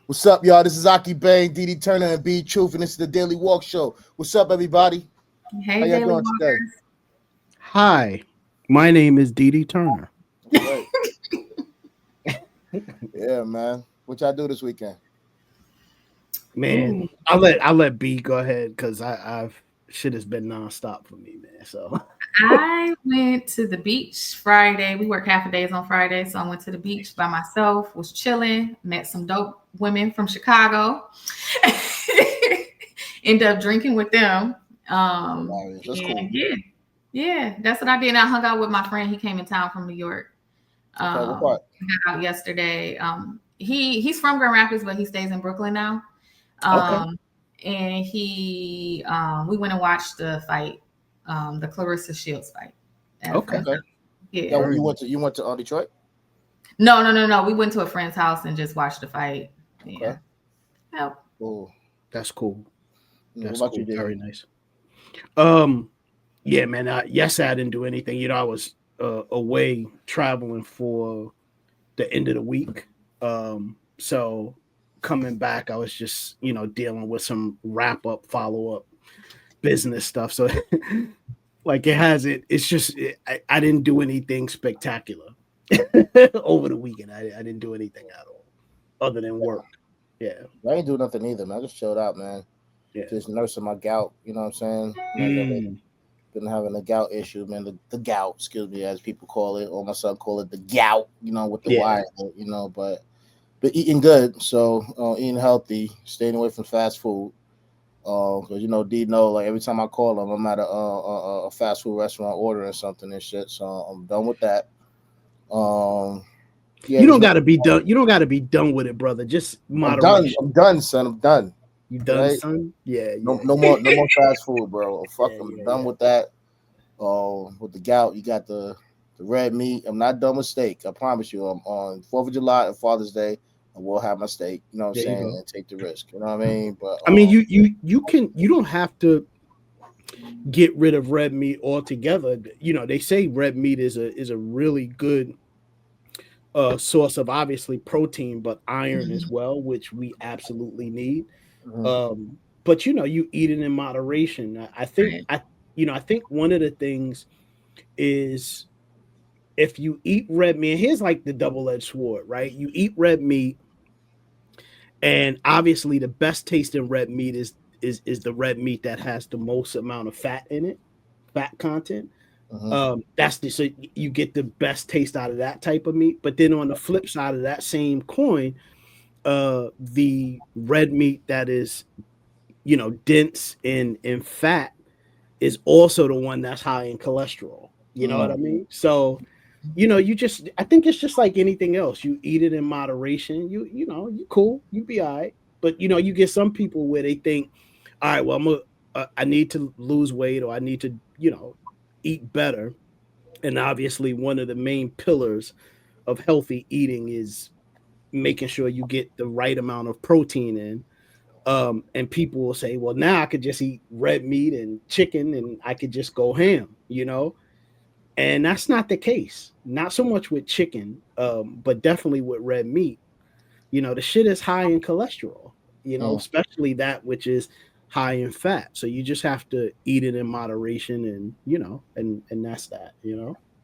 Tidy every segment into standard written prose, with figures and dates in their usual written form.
What's up, y'all? This is Aki Bang, DD Turner, and B Truth, and this is the Daily Walk Show. What's up, everybody? How Hey, y'all Daily doing today? Walkers. Hi, my name is Dee Dee Turner. All right. Yeah, man. What y'all do this weekend? Man, Ooh, I'll let B go ahead because I've shit has been nonstop for me, man. So I went to the beach Friday. We work half a days on Friday, so I went to the beach by myself, was chilling, met some dope women from Chicago, ended up drinking with them. Hilarious. That's And cool. yeah, that's what I did. And I hung out with my friend. He came in town from New York. Okay, what part? We got out yesterday. He's from Grand Rapids, but he stays in Brooklyn now. okay, Um, and we went and watched the fight, the Clarissa Shields fight at a okay, friend's Okay. house. Yeah. Yo, very nice. you went to Detroit? No. We went to a friend's house and just watched the fight. Okay. Yeah. Yep. Cool. That's cool. What That's about you, cool. D? Very nice. Um, yeah, man. Yesterday I didn't do anything. I was away traveling for the end of the week. So coming back, I was just dealing with some wrap up, follow up business stuff. So like it's just I didn't do anything spectacular over the weekend. I didn't do anything at all other than work. Yeah, I ain't do nothing either, man. I just chilled out, man. yeah. Just nursing my gout. You know what I'm saying? Like I've Mm, been having a gout issue, man. The gout, excuse me, as people call it, or my son call it the gout. With the yeah. Y. But eating good, so eating healthy, staying away from fast food. Because D know, like every time I call him, I'm at a fast food restaurant ordering something and shit. So I'm done with that. Um, yeah, You just don't got to be done. You don't got to be done with it, brother. Just I'm done. moderation. I'm done, son. I'm done. You done, Right? son? Yeah, No, yeah, no more, no more fast food, bro. Fuck, yeah, I'm yeah, done yeah. with that. With the gout, you got the red meat. I'm not done with steak. I promise you. I'm on 4th of July and Father's Day. I will have my steak. You know what I'm There you saying, go. and take the risk. You know what I mean? But I mean, you don't have to get rid of red meat altogether. They say red meat is a really good source of obviously protein, but iron as well, which we absolutely need. mhm. But you eat it in moderation. I think Right. I think one of the things is if you eat red meat, here's like the double-edged sword, right? You eat red meat, and obviously the best tasting red meat is the red meat that has the most amount of fat in it, fat content. Mhm. That's the so you get the best taste out of that type of meat. But then on the flip side of that same coin, the red meat that is dense in fat is also the one that's high in cholesterol. You know what I Mm. mean? So I think it's just like anything else. You eat it in moderation. You cool, you be all right. But you get some people where they think, all right, well, I need to lose weight or I need to eat better. And obviously, one of the main pillars of healthy eating is making sure you get the right amount of protein in. And people will say, well, now I could just eat red meat and chicken and I could just go ham. And that's not the case. Not so much with chicken, but definitely with red meat. The shit is high in cholesterol, Mm. especially that which is high in fat. So you just have to eat it in moderation and that's that.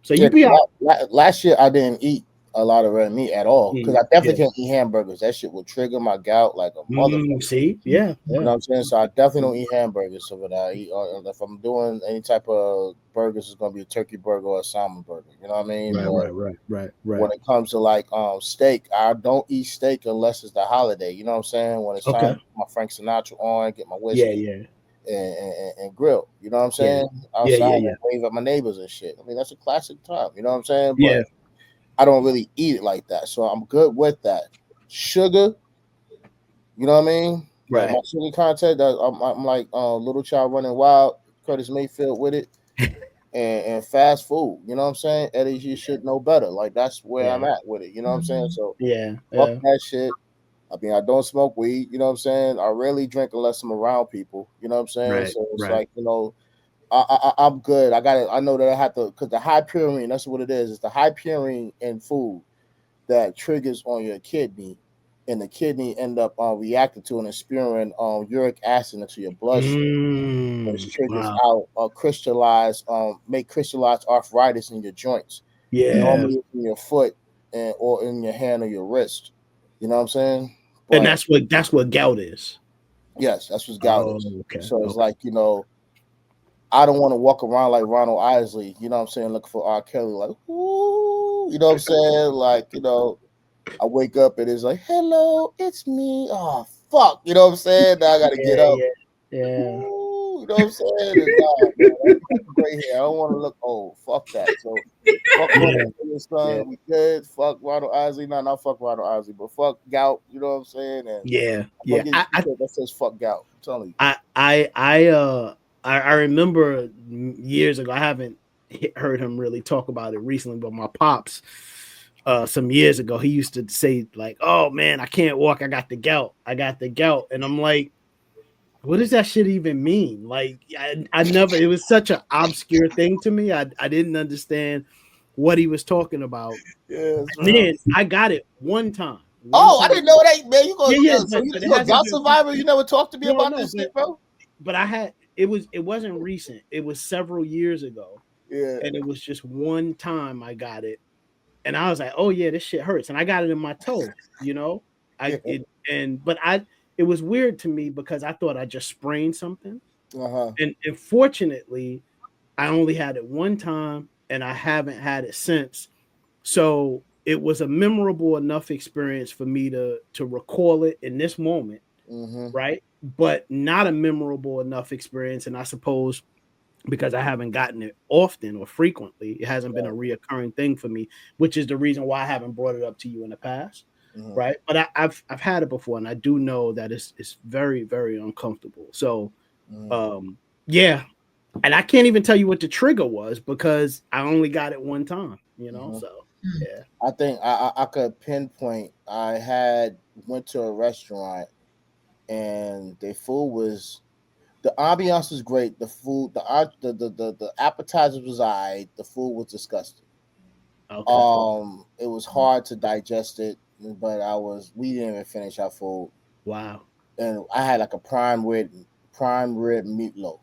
So Yeah, you be out. last year I didn't eat a lot of red meat at all because I Yeah. definitely can't eat hamburgers. That shit will trigger my gout like a motherfucker. See? Yeah. You Yeah. know what I'm saying? So I definitely don't eat hamburgers. So when I eat, if I'm doing any type of burgers, it's gonna be a turkey burger or a salmon burger. You know what I mean? Right, But right, right, right, right. when it comes to like steak, I don't eat steak unless it's the holiday. You know what I'm saying? When it's time Okay. to put my Frank Sinatra on, get my Yeah, whiskey yeah. and grill. You know what I'm Yeah. saying? Yeah, Outside yeah, and yeah. wave at my neighbors and shit. I mean, that's a classic time. You know what I'm saying? Yeah. But I don't really eat it like that. So I'm good with that. Sugar, you know what I mean? Like my Right. sugar content, I'm like little child running wild, Curtis Mayfield with it, and fast food. You know what I'm saying? Eddie, you should know better. Like that's where I'm Yeah. at with it. You know what I'm saying? So Yeah. fuck Yeah. that shit. I mean, I don't smoke weed. You know what I'm saying? I rarely drink unless I'm around people. You know what I'm saying? Right. So it's Right. like I'm good. I got it. I know that I have to because the high purine. That's what it is. It's the high purine in food that triggers on your kidney and the kidney end up reacting to it and spewing uric acid into your bloodstream, which triggers Wow. out make crystallized arthritis in your joints. Yeah. Normally it's in your foot and or in your hand or your wrist. You know what I'm saying? And But that's what gout is. yes, that's what gout Oh, is. okay. So it's Okay. like, I don't want to walk around like Ronald Isley, you know what I'm saying, looking for R. Kelly, like, ooh, you know what I'm saying? Like, I wake up and it's like, hello, it's me. Oh, fuck. You know what I'm saying? Now I got to get Yeah, up. yeah, yeah. Ooh, you know what I'm saying? And nah, man, I'm cutting gray hair. I don't want to look old. Fuck that. So, fuck Yeah, Willis, yeah, son. We good. Fuck Ronald Isley. No, not fuck Ronald Isley, but fuck gout. You know what I'm saying? And yeah, I'm going yeah. to get a t-shirt that says fuck gout. I'm telling you. I, I, I, uh, I remember years ago. I haven't heard him really talk about it recently, but my pops, some years ago, he used to say like, "Oh man, I can't walk. I got the gout. I got the gout," and I'm like, what does that shit even mean? Like, I never, it was such an obscure thing to me. I didn't understand what he was talking about. Yeah, that's And real. then I got it one time. One Oh, I time. didn't know that, man. Yeah, yeah, So but it you a hasn't gout been survivor? You never talked to me no, about no, this shit, bro? but I had it wasn't recent. It was several years ago. Yeah, And it was just one time I got it. And I was like, oh yeah, this shit hurts. And I got it in my toe, you know? yeah. I it and but I it was weird to me because I thought I just sprained something. Uh-huh. And fortunately, I only had it one time and I haven't had it since. So it was a memorable enough experience for me to recall it in this moment, Mm-hmm. right? But not a memorable enough experience. And I suppose because I haven't gotten it often or frequently, it hasn't been a reoccurring thing for me, which is the reason why I haven't brought it up to you in the past, Mm-hmm. right? But I've had it before, and I do know that it's very very uncomfortable. So Mm-hmm. yeah, and I can't even tell you what the trigger was because I only got it one time, Mm-hmm. So yeah. I think I could pinpoint. I had went to a restaurant and the food was the ambiance was great. The food, the appetizers was alright. The food was disgusting. Okay. It was hard to digest it, but we didn't even finish our food, Wow. and I had like a prime rib meatloaf,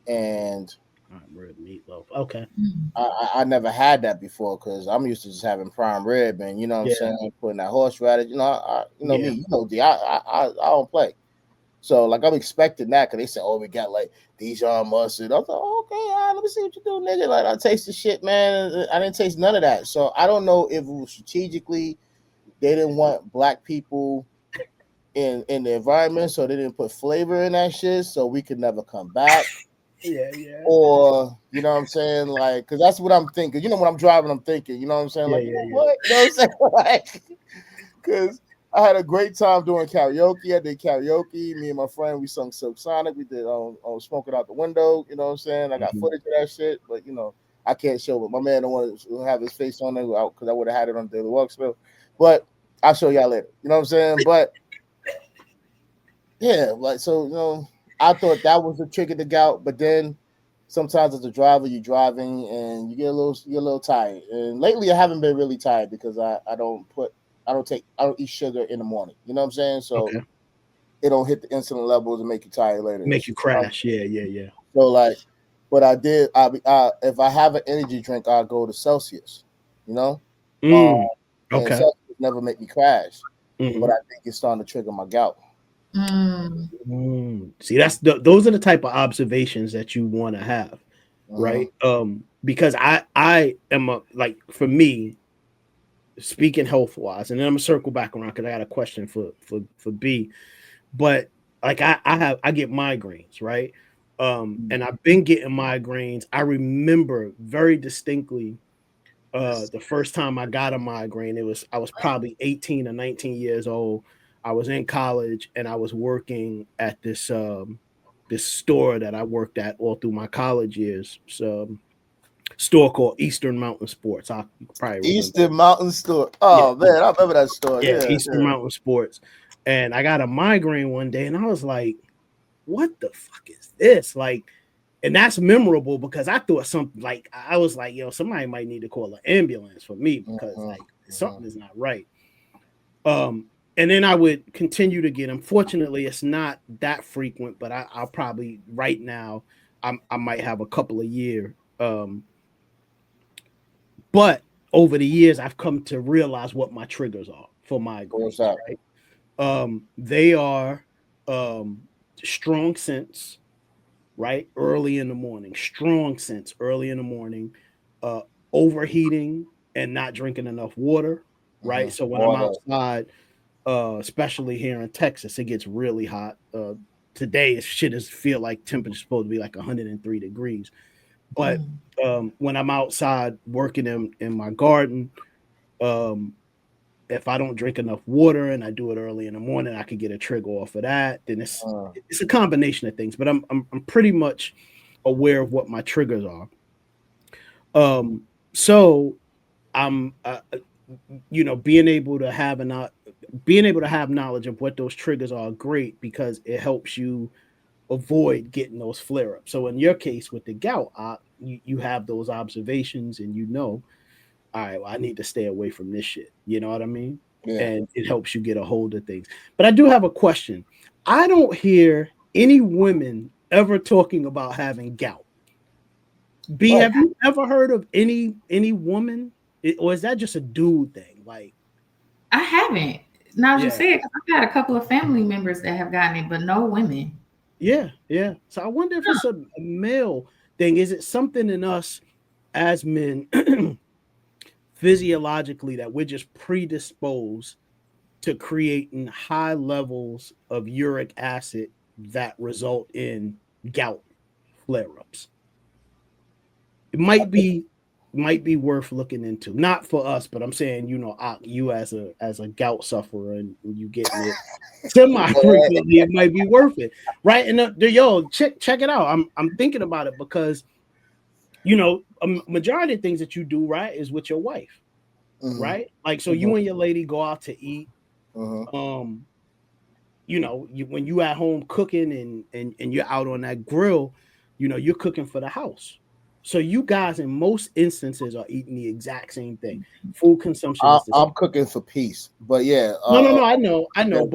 and All right, red meatloaf. Okay. I never had that before because I'm used to just having prime rib and you know what I'm Yeah. saying, putting that horseradish. You know me, Yeah. D. I don't play. So like I'm expecting that because they said, oh, we got like Dijon mustard. I was like, oh, okay, all right, let me see what you do, nigga. Like I taste the shit, man. I didn't taste none of that. So I don't know if it was strategically they didn't want black people in the environment, so they didn't put flavor in that shit, so we could never come back. Yeah. Yeah. Or you know what I'm saying, like, because that's what I'm thinking. You know, when I'm driving, I'm thinking. You know what I'm saying, Yeah. like, Yeah. Yeah. what? You know what I'm saying, like, because I had a great time doing karaoke. I did karaoke. Me and my friend, we sung Silk Sonic. We did smoking out the window. You know what I'm saying? I got Mhm. footage of that shit, but I can't show it. My man don't want to have his face on there because I would have had it on Daily Walksville. But I'll show y'all later. You know what I'm saying? But yeah, like so, I thought that was the trigger to gout, but then sometimes as a driver, you're driving and you're a little tired. And lately, I haven't been really tired because I don't eat sugar in the morning. You know what I'm saying? So Okay. it don't hit the insulin levels and make you tired later and Make you shit. crash. Yeah. Yeah. Yeah. So like, but if I have an energy drink, I'll go to Celsius. You know, um, Mm. and Okay. Celsius never make me crash, but Hmm. I think it's starting to trigger my gout. Mm. See, those are the type of observations that you want to have, Uh-huh. right? Because I am like for me speaking health wise, and then I'm gonna circle back around because I got a question for B, but like I get migraines, right? And I've been getting migraines. I remember very distinctly the first time I got a migraine. I was probably 18 or 19 years old. I was in college and I was working at this store that I worked at all through my college years. So store called Eastern Mountain Sports. You probably remember. Eastern Mountain Store. Yeah, Oh man, I remember that store. yeah, Yeah, Eastern yeah. Mountain Sports. And I got a migraine one day and I was like, what the fuck is this? Like, and that's memorable because I thought something like I was like, yo, somebody might need to call an ambulance for me because Uh-huh, like uh-huh. something is not right. Um, and then I would continue to get them. Fortunately, it's not that frequent, but I'll probably right now I might have a couple of years. But over the years, I've come to realize what my triggers are for What's migraines. up? Right? They are um, strong sense, right? Early in the morning, strong sense early in the morning, uh, overheating and not drinking enough water, right? So when I'm Water. outside, especially here in Texas, it gets really hot. Today, shit is feel like temperature's supposed to be like 103 degrees. But Mm. when I'm outside working in my garden, um, if I don't drink enough water and I do it early in the morning, I could get a trigger off of that. Then Uh, it's a combination of things, but I'm pretty much aware of what my triggers are. So I'm being able to have knowledge of what those triggers are great because it helps you avoid getting those flare ups. So in your case with the gout, you have those observations and all right, well, I need to stay away from this shit. You know what I mean? yeah. And it helps you get a hold of things. But I do have a question. I don't hear any women ever talking about having gout. B, Right. have you ever heard of any woman, or is that just a dude thing? Like, I haven't. Now you yeah, say it, 'cause I've had a couple of family members that have gotten it, but no women. yeah. So I wonder if it's a male thing. Is it something in us as men physiologically that we're just predisposed to creating high levels of uric acid that result in gout flare-ups? It might be worth looking into. Not for us, but I'm saying, you as a gout sufferer and you getting it semi frequently, it might be worth it, right? And check it out. I'm thinking about it because a majority of things that you do right is with your wife, Mm-hmm. right? Like, so Mm-hmm. you and your lady go out to eat. Mm-hmm. Um, when you at home cooking and you're out on that grill, you're cooking for the house. So you guys in most instances are eating the exact same thing. Food consumption is the I'm same. cooking for peace, but yeah. No, I know, Okay.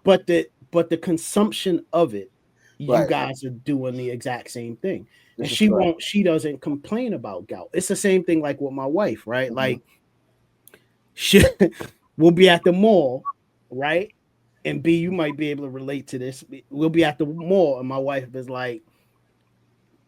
but but the consumption of it, you Right. guys are doing the exact same thing. And This is correct. she doesn't complain about gout. It's the same thing like with my wife, right? Mm-hmm. Like she we'll be at the mall, right? And B, you might be able to relate to this. We'll be at the mall, and my wife is like,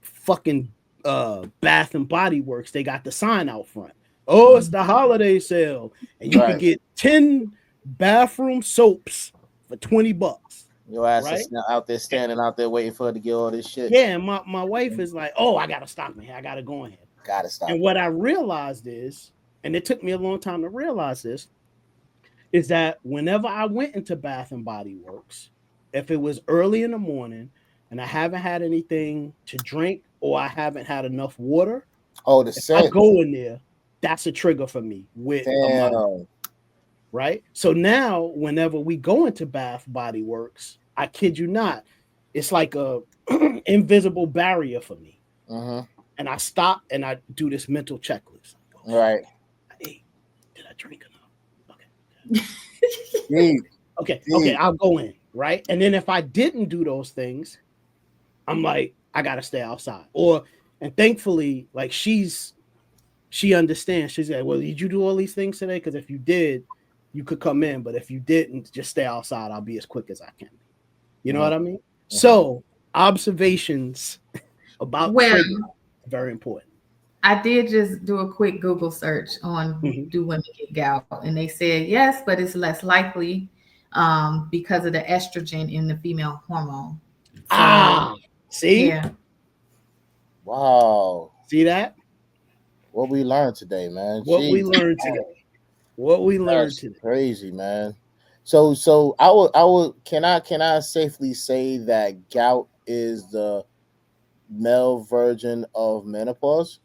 fucking Bath and Body Works. They got the sign out front. Oh, it's Mm. the holiday sale, and you could Right. get 10 bathroom soaps for $20, Your ass right? is out there standing out there waiting for her to get all this shit. Yeah, and my wife is like, oh, I gotta stop me here. I gotta go in here. Gotta stop And it. what I realized is, and it took me a long time to realize this, is that whenever I went into Bath and Body Works, if it was early in the morning and I haven't had anything to drink or I haven't had enough water, Oh, the if I scent. go in there, that's a trigger for me with a migraine, Damn. right? So now, whenever we go into Bath Body Works, I kid you not, it's like a invisible barrier for me. Mm-hmm. And I stop and I do this mental checklist. I go, shit, Right. hey, did I drink enough? Deep. Okay, Deep. I'll go in, right? And then if I didn't do those things, I'm like, I gotta stay outside. And thankfully, like she understands. She's like, well, did you do all these things today? Because if you did, you could come in. But if you didn't, just stay outside. I'll be as quick as I can. You know Mm-hmm. what I mean? Mm-hmm. So observations about Well, triggers, very important. I did just do a quick Google search on Mhm. do women get gout, and they said yes, but it's less likely because of the estrogen in the female hormone. So Ah, see, yeah, Wow. see that? What we learned today, man. What we Jeez. learned today. What we learned That's today. crazy, man. So I would can I safely say that gout is the male version of menopause?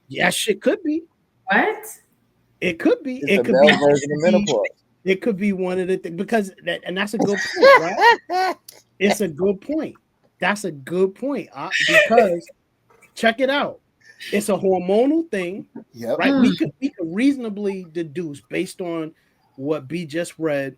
Yes, it could be. what? It could be. It's It the could be. male version of menopause. It could be one of the things because and that's a good point, right? It's a good point. That's a good point. Because check it out. It's a hormonal thing, Yep. right? We could reasonably deduce based on what B just read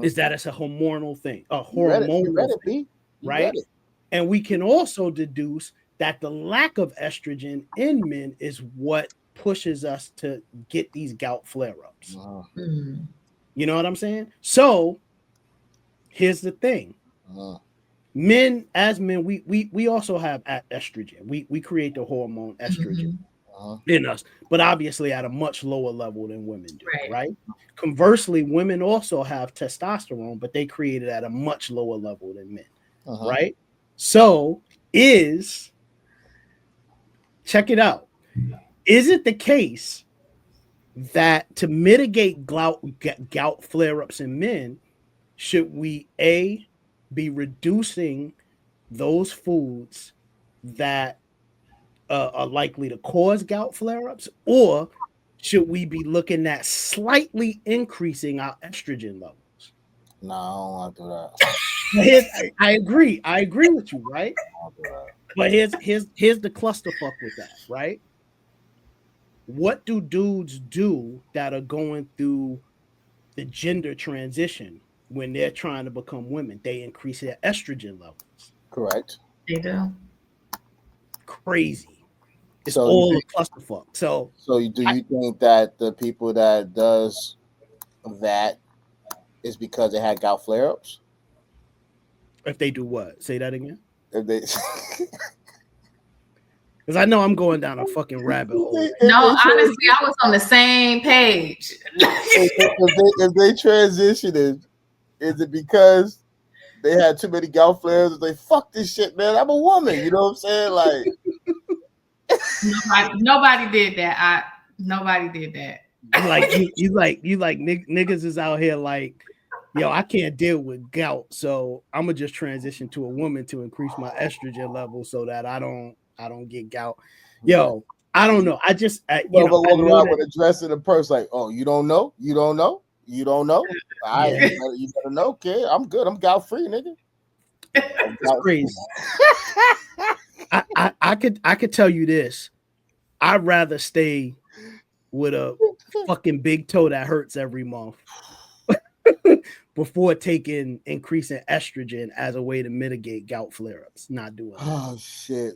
is that it's a hormonal thing, a You read hormonal it, thing, B. You right? read it. And we can also deduce that the lack of estrogen in men is what pushes us to get these gout flare-ups. You know what I'm saying? So here's the thing. Men, as men, we also have estrogen. We create the hormone estrogen in us, but obviously at a much lower level than women do, right? Conversely, women also have testosterone, but they create it at a much lower level than men, right? So check it out. Is it the case that to mitigate gout flare-ups in men, should we be reducing those foods that are likely to cause gout flare-ups, or should we be looking at slightly increasing our estrogen levels? No, I don't want to do that. I agree with you, right? But here's the clusterfuck with that, right? What do dudes do that are going through the gender transition when they're trying to become women? They increase their estrogen levels. Correct. They do. Crazy. It's all a clusterfuck. So do you think that the people that does that is because they had gout flare-ups? If they do what? Say that again. If they Because I know I'm going down a fucking rabbit hole. No, honestly, I was on the same page. if they transitioned, is it because they had too many gout flares? They fuck this shit, man. I'm a woman. You know what I'm saying? Like nobody did that. Nobody did that. You like niggas is out here like, yo, I can't deal with gout, so I'm gonna just transition to a woman to increase my estrogen level so that I don't get gout. Yo, I don't know. I just walking around with a dress in a purse, like, oh, you don't know. All right, you better know. Okay, I'm good. I'm gout free, nigga. It's crazy. I could tell you this. I'd rather stay with a fucking big toe that hurts every month before taking increasing estrogen as a way to mitigate gout flare-ups. Not doing that. Oh shit.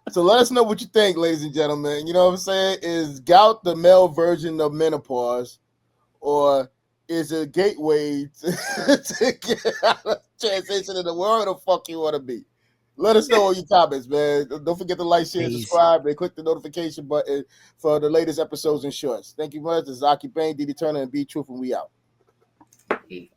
So let us know what you think, ladies and gentlemen. You know what I'm saying? Is gout the male version of menopause, or is it a gateway to get out of transition in the world? The fuck you want to be? Let us know in your comments, man. Don't forget to like, share, subscribe, and click the notification button for the latest episodes and shorts. Thank you much. This is Aki Payne, Didi Turner, and B Truth, and we out. Peace.